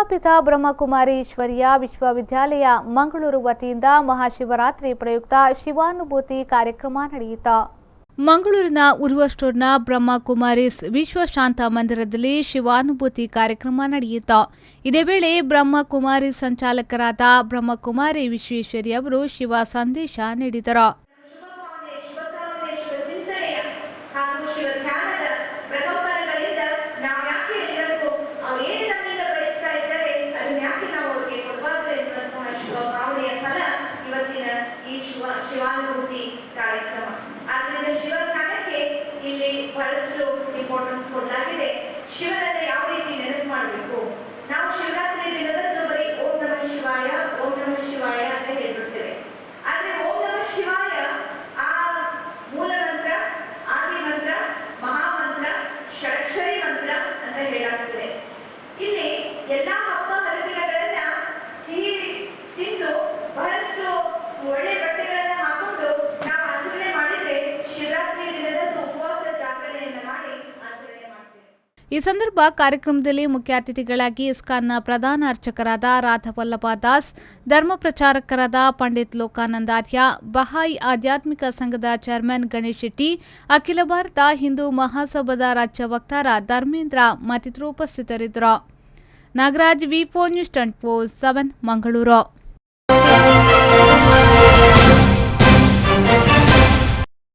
ಪ್ರಜಾಪಿತ ಬ್ರಹ್ಮಕುಮಾರಿ ಈಶ್ವರೀಯ ವಿಶ್ವವಿದ್ಯಾಲಯ ಮಂಗಳೂರು ವತಿಯಿಂದ ಮಹಾಶಿವರಾತ್ರಿ ಪ್ರಯುಕ್ತ ಶಿವಾನುಭೂತಿ ಕಾರ್ಯಕ್ರಮ ನಡೆಯಿತು. ಮಂಗಳೂರಿನ ಉರುವ ಸ್ಟೋರ್ನ ಬ್ರಹ್ಮಕುಮಾರೀಸ್ ವಿಶ್ವಶಾಂತ ಮಂದಿರದಲ್ಲಿ ಶಿವಾನುಭೂತಿ ಕಾರ್ಯಕ್ರಮ ನಡೆಯಿತು. ಇದೇ ವೇಳೆ ಬ್ರಹ್ಮಕುಮಾರಿ ಸಂಚಾಲಕರಾದ ಬ್ರಹ್ಮಕುಮಾರಿ ವಿಶ್ವೇಶ್ವರಿ ಅವರು ಶಿವ ಸಂದೇಶ ನೀಡಿದರು. ಶಿವಾನುಭೂತಿ ಕಾರ್ಯಕ್ರಮ ಆದ್ದರಿಂದ ಶಿವಧ್ಯಾನಕ್ಕೆ ಇಲ್ಲಿ ಬಹಳಷ್ಟು ಇಂಪಾರ್ಟೆನ್ಸ್ ಕೊಡಲಾಗಿದೆ. ಶಿವನನ್ನ ಯಾವ ರೀತಿ ನೆನಪು ಮಾಡಬೇಕು, ನಾವು ಶಿವರಾತ್ರಿ ದಿನದಂದು ಬರೀ ಓಂ ನಮಃ ಶಿವಾಯ ಓಂ ನಮಃ ಶಿವಾಯ ಅಂತ ಹೇಳ್ಬಿಡ್ತೇವೆ. ಆದ್ರೆ ಓಂ ನಮಃ ಶಿವಾಯ ಆ ಮೂಲ ಮಂತ್ರ, ಆದಿ ಮಂತ್ರ, ಮಹಾಮಂತ್ರ, ಷಡಕ್ಷರಿ ಮಂತ್ರ ಅಂತ ಹೇಳಲಾಗ್ತದೆ. ಇಲ್ಲಿ ಎಲ್ಲಾ ಹಬ್ಬ ಹರಿದಿನಗಳನ್ನ ಸಿಹಿ ತಿಂದು ಬಹಳಷ್ಟು ಒಳ್ಳೆ ಬಟ್ಟೆಗಳನ್ನ ಹಾಕೊಂಡು ನಾವು ಆಚರಣೆ ಮಾಡಿದ್ರೆ ಶಿವರಾತ್ರಿ ದಿನದಂದು ಉಪವಾಸ ಜಾಗರಣೆಯನ್ನ ಮಾಡಿ ಆಚರಣೆ ಮಾಡ್ತೇವೆ. ಈ ಸಂದರ್ಭ ಕಾರ್ಯಕ್ರಮದಲ್ಲಿ ಮುಖ್ಯ ಅತಿಥಿಗಳಾಗಿ ಇಸ್ಕಾನ್ನ ಪ್ರಧಾನ ಅರ್ಚಕರಾದ ರಾಧವಲ್ಲಭ ದಾಸ್, ಧರ್ಮ ಪ್ರಚಾರಕರಾದ ಪಂಡಿತ್ ಲೋಕಾನಂದಾರ್ಯ, ಬಹಾಯಿ ಆಧ್ಯಾತ್ಮಿಕ ಸಂಘದ ಚೇರ್ಮನ್ ಗಣೇಶ್ ಶೆಟ್ಟಿ, ಅಖಿಲ ಭಾರತ ಹಿಂದೂ ಮಹಾಸಭಾದ ರಾಜ್ಯ ವಕ್ತಾರ ಧರ್ಮೇಂದ್ರ ಮತ್ತಿತರರು ಉಪಸ್ಥಿತರಿದ್ದರು. ನಾಗರಾಜ್, ವಿ4 ನ್ಯೂಸ್ 24/7 ಮಂಗಳೂರು.